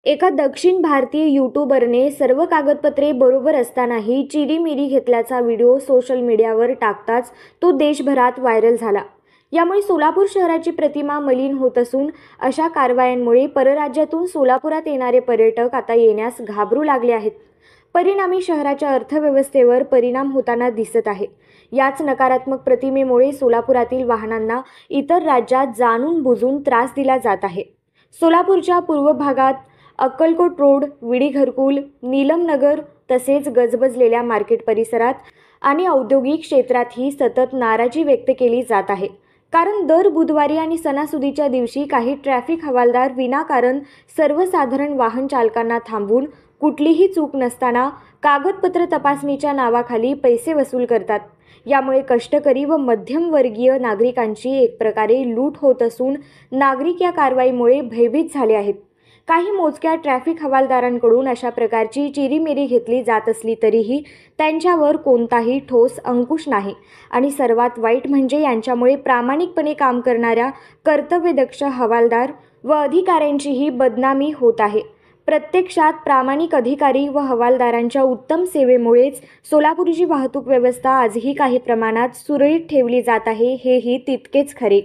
एका दक्षिण भारतीय यूट्यूबरने सर्व कागदपत्रे बरोबर असतानाही चिरीमिरी घेतल्याचा व्हिडिओ सोशल मीडियावर टाकताच तो देशभरात व्हायरल झाला. यामुळे सोलापूर शहराची प्रतिमा मलिन होत असून अशा कारवायांमुळे परराज्यातून सोलापुरात येणारे पर्यटक आता येण्यास घाबरू लागले आहेत. परिणामी शहराच्या अर्थव्यवस्थेवर परिणाम होताना दिसत आहे. याच नकारात्मक प्रतिमेमुळे सोलापुरातील वाहनांना इतर राज्यात जाणून बुजून त्रास दिला जात आहे. सोलापूरच्या पूर्व भागात अक्कलकोट रोड, विडी घरकुल, नीलमनगर तसेच गजबजलेल्या मार्केट परिसरात आणि औद्योगिक क्षेत्रातही सतत नाराजी व्यक्त केली जात आहे. कारण दर बुधवारी आणि सणासुदीच्या दिवशी काही ट्रॅफिक हवालदार विनाकारण सर्वसाधारण वाहन चालकांना थांबवून कुठलीही चूक नसताना कागदपत्र तपासणीच्या नावाखाली पैसे वसूल करतात. यामुळे कष्टकरी व मध्यमवर्गीय नागरिकांची एक प्रकारे लूट होत असून नागरिक या कारवाईमुळे भयभीत झाले आहेत. काही मोजक्या ट्रॅफिक हवालदारांकडून अशा प्रकारची चिरीमिरी घेतली जात असली तरीही त्यांच्यावर कोणताही ठोस अंकुश नाही आणि सर्वात वाईट म्हणजे यांच्यामुळे प्रामाणिकपणे काम करणाऱ्या कर्तव्यदक्ष हवालदार व अधिकाऱ्यांचीही बदनामी होत आहे. प्रत्यक्षात प्रामाणिक अधिकारी व हवालदारांच्या उत्तम सेवेमुळेच सोलापूरची वाहतूक व्यवस्था आजही काही प्रमाणात सुरळीत ठेवली जात आहे, हेही तितकेच खरे.